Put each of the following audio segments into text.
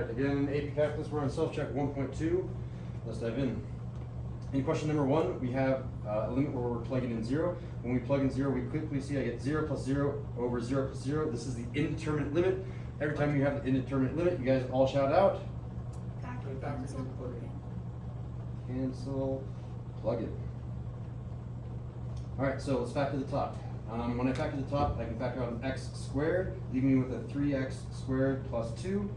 right, again, AP Calculus, we're on self-check 1.2. Let's dive in. In question number 1, we have a limit where we're plugging in 0. When we plug in 0, we quickly see I get 0 plus 0 over 0 plus 0. This is the indeterminate limit. Every time you have the indeterminate limit, you guys all shout out. Cancel, plug in. All right, so let's factor the top. When I factor the top, I can factor out an x squared, leaving me with a 3x squared plus 2.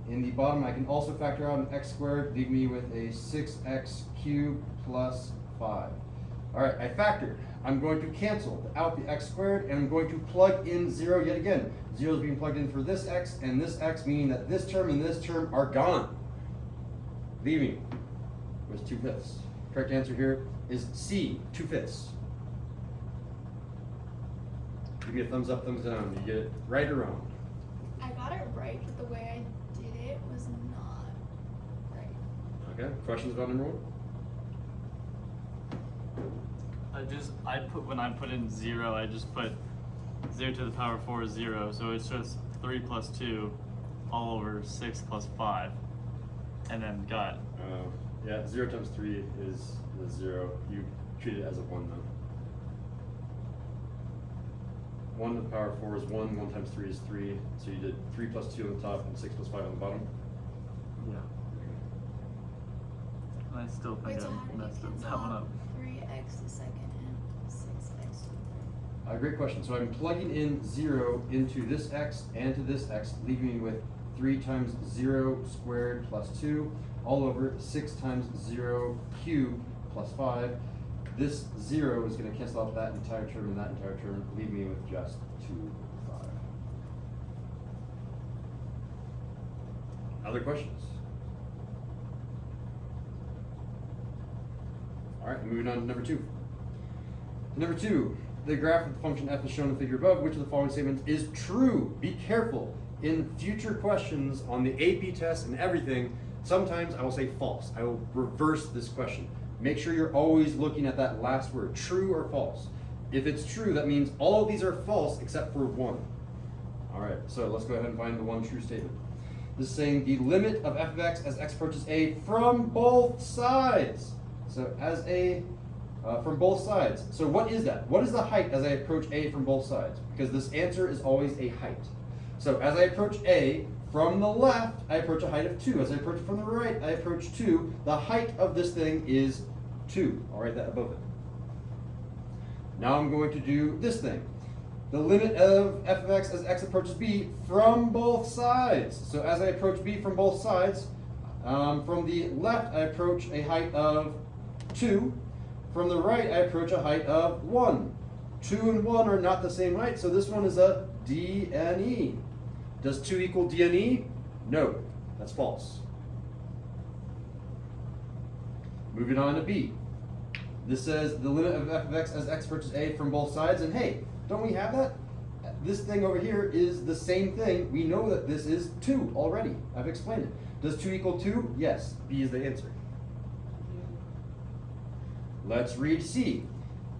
In the bottom, I can also factor out an x squared, leaving me with a 6x cubed plus 5. All right, I factored. I'm going to cancel out the x squared, and I'm going to plug in 0 yet again. 0 is being plugged in for this x and this x, meaning that this term and this term are gone, leaving with 2/5. Correct answer here is C, 2/5. Give me a thumbs up, thumbs down. You get it right or wrong? I got it right, but the way I did it was not right. Okay, questions about number 1? When I put in 0, I just put 0 to the power 4 is 0, so it's just 3 plus 2 all over 6 plus 5, and then got. Yeah, 0 times 3 is the 0. You treat it as a 1 though. 1 to the power 4 is 1, 1 times 3 is 3, so you did 3 plus 2 on the top and 6 plus 5 on the bottom. Yeah. And I still think Wait, so how I did messed you cancel that one out up. 3x the second and 6x the third? Great question. So I'm plugging in 0 into this x and to this x, leaving me with 3 times 0 squared plus 2, all over 6 times 0 cubed plus 5. This 0 is going to cancel out that entire term and that entire term, leaving me with just 2, 5. Other questions? All right, moving on to number 2. Number 2, the graph of the function f is shown in the figure above. Which of the following statements is true? Be careful. In future questions on the AP test and everything, sometimes I will say false. I will reverse this question. Make sure you're always looking at that last word, true or false. If it's true, that means all of these are false except for 1. All right, so let's go ahead and find the one true statement. This is saying the limit of f of x as x approaches a from both sides. So as a from both sides. So what is that? What is the height as I approach a from both sides? Because this answer is always a height. So as I approach a from the left, I approach a height of 2. As I approach from the right, I approach 2. The height of this thing is 2. I'll write that above it. Now I'm going to do this thing. The limit of f of x as x approaches b from both sides. So as I approach b from both sides, from the left I approach a height of 2. From the right I approach a height of 1. 2 and 1 are not the same height, so this one is a d and e. Does 2 equal d and e? No, that's false. Moving on to b. This says the limit of f of x as x approaches a from both sides, and hey, don't we have that? This thing over here is the same thing. We know that this is 2 already. I've explained it. Does 2 equal 2? Yes, b is the answer. Let's read c.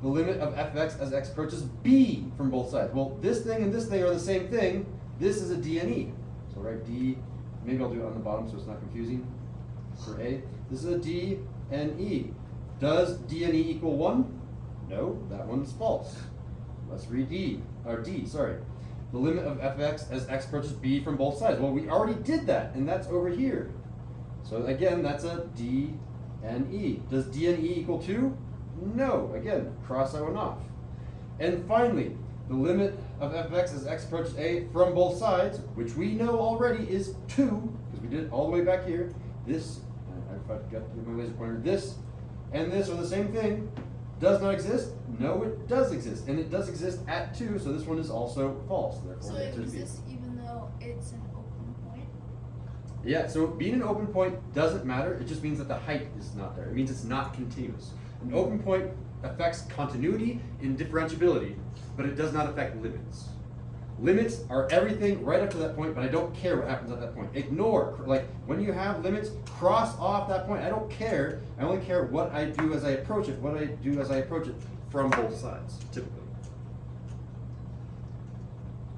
The limit of f of x as x approaches b from both sides. Well, this thing and this thing are the same thing. This is a d and e. So I'll write d, maybe I'll do it on the bottom so it's not confusing for a. This is a d and e. Does d and e equal 1? No, that one's false. Let's read d. The limit of f of x as x approaches b from both sides. Well, we already did that, and that's over here. So again, that's a d and e. Does d and e equal 2? No. Again, cross that one off. And finally, the limit of f of x as x approaches a from both sides, which we know already is 2, because we did it all the way back here. This, I forgot to get my laser pointer, this and this are the same thing. Does not exist? No, it does exist. And it does exist at 2, so this one is also false. Therefore, So the it answer is B. exists even though it's an open point? Yeah, so being an open point doesn't matter. It just means that the height is not there. It means it's not continuous. An open point affects continuity in differentiability, but it does not affect limits. Limits are everything right up to that point, but I don't care what happens at that point. Ignore, like when you have limits, cross off that point. I don't care. I only care what I do as I approach it, what I do as I approach it from both sides, typically.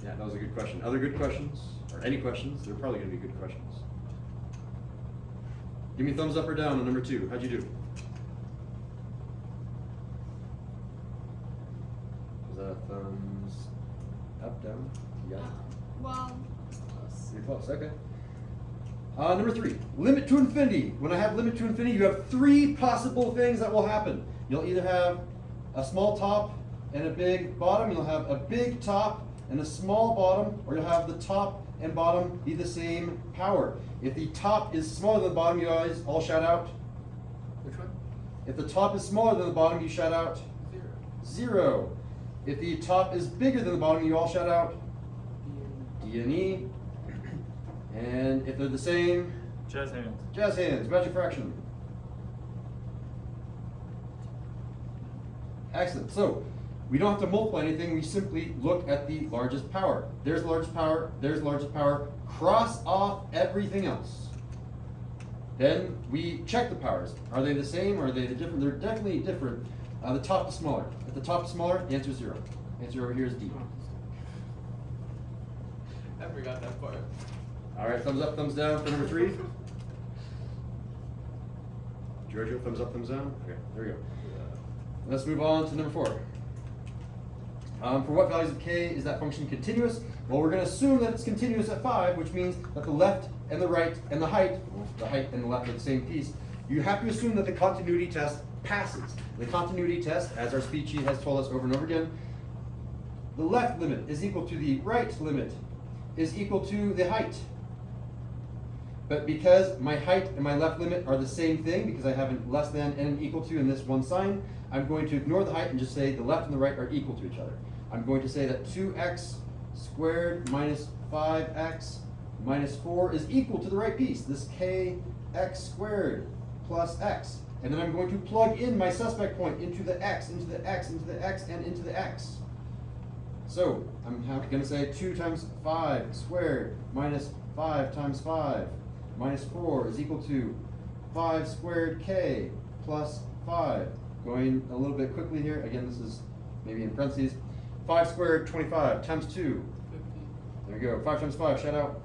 Yeah, that was a good question. Other good questions? Or any questions? They're probably going to be good questions. Give me thumbs up or down on number 2. How'd you do? Was that a thumbs up, down? You got it? Well, it's close. Pretty close, okay. Number 3, limit to infinity. When I have limit to infinity, you have 3 possible things that will happen. You'll either have a small top and a big bottom, you'll have a big top and a small bottom, or you'll have the top and bottom be the same power. If the top is smaller than the bottom, you guys all shout out. Which one? If the top is smaller than the bottom, you shout out 0. If the top is bigger than the bottom, you all shout out D and E. And if they're the same, Jazz hands. jazz hands, magic fraction. Excellent. So we don't have to multiply anything. We simply look at the largest power. There's the largest power. There's the largest power. Cross off everything else. Then we check the powers. Are they the same? Are they different? They're definitely different. The top is smaller. If the top is smaller, the answer is 0. Answer over here is D. I forgot that part. All right, thumbs up, thumbs down for number 3. Giorgio, thumbs up, thumbs down. Okay, there we go. Let's move on to number 4. For what values of k is that function continuous? Well, we're going to assume that it's continuous at 5, which means that the left and the right and the height and the left are the same piece. You have to assume that the continuity test passes. The continuity test, as our speed sheet has told us over and over again, the left limit is equal to the right limit is equal to the height. But because my height and my left limit are the same thing, because I have a less than and an equal to in this one sign, I'm going to ignore the height and just say the left and the right are equal to each other. I'm going to say that 2x squared minus 5x minus 4 is equal to the right piece, this kx squared plus x. And then I'm going to plug in my suspect point into the x, into the x, into the x, and into the x. So I'm going to say 2 times 5 squared minus 5 times 5 minus 4 is equal to 5 squared k plus 5. Going a little bit quickly here. Again, this is maybe in parentheses. 5 squared, 25 times 2. 50. There we go. 5 times 5, shout out.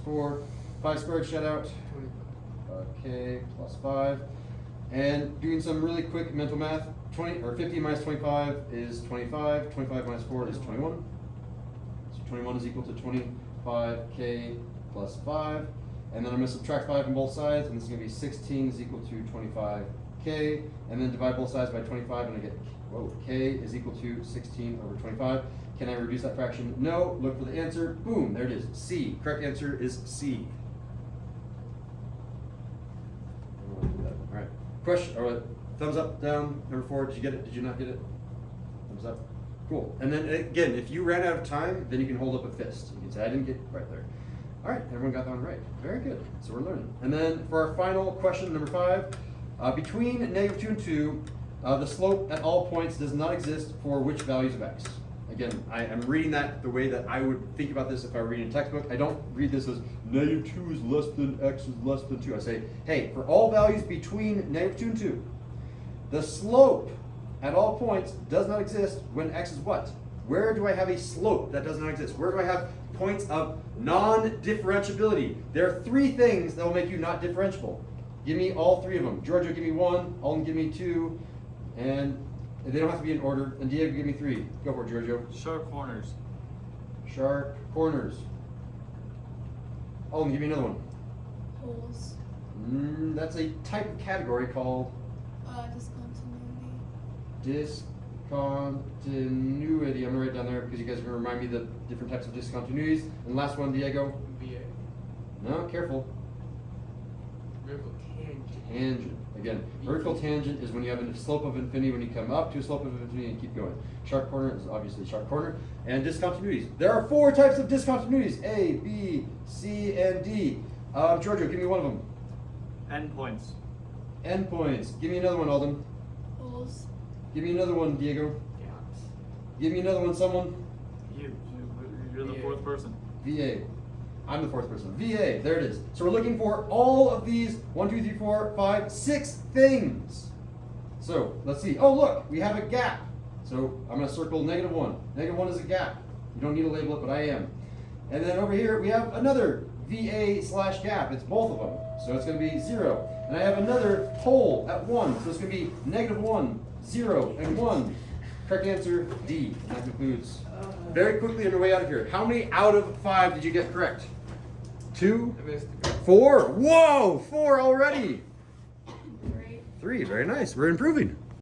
4. 5 squared, shout out. 25. K plus 5. And doing some really quick mental math. 50 minus 25 is 25. 25 minus 4 is 21. So 21 is equal to 25k plus 5. And then I'm going to subtract 5 on both sides, and this is going to be 16 is equal to 25k. And then divide both sides by 25, and I get, k is equal to 16 over 25. Can I reduce that fraction? No. Look for the answer. Boom, there it is. C. Correct answer is C. All right. Question, or thumbs up, down, number 4. Did you get it? Did you not get it? Thumbs up. Cool. And then again, if you ran out of time, then you can hold up a fist. You can say, I didn't get it right there. All right, everyone got that one right. Very good. So we're learning. And then for our final question, number 5, between -2 and 2, the slope at all points does not exist for which values of x? Again, I am reading that the way that I would think about this if I were reading a textbook. I don't read this as -2 is less than x is less than 2. I say, hey, for all values between -2 and 2, the slope at all points does not exist when x is what? Where do I have a slope that does not exist? Where do I have points of non-differentiability? There are 3 things that will make you not differentiable. Give me all 3 of them. Giorgio, give me 1. Alden, give me 2. And they don't have to be in order. And Diego, give me 3. Go for it, Giorgio. Sharp corners. Sharp corners. Alden, give me another one. Holes. That's a type of category called Discontinuity. discontinuity. I'm going to write down there because you guys are going to remind me the different types of discontinuities. And last one, Diego. VA. No, careful. Vertical tangent. Tangent. Again, vertical tangent is when you have a slope of infinity, when you come up to a slope of infinity and keep going. Sharp corner is obviously sharp corner. And discontinuities. There are 4 types of discontinuities. A, B, C, and D. Giorgio, give me one of them. Endpoints. Endpoints. Give me another one, Alden. Holes. Give me another one, Diego. Gaps. Give me another one, someone. You're the VA. 4th person. VA. I'm the 4th person. VA. There it is. So we're looking for all of these 1, 2, 3, 4, 5, 6 things. So let's see. Oh, look, we have a gap. So I'm going to circle -1. -1 is a gap. You don't need to label it, but I am. And then over here we have another VA slash gap. It's both of them. So it's going to be 0. And I have another hole at 1. So it's going to be -1, 0, and 1. Correct answer, D. And that concludes. Very quickly on your way out of here. How many out of 5 did you get correct? 2? I missed. 4? Whoa! 4 already! 3. 3. Very nice. We're improving.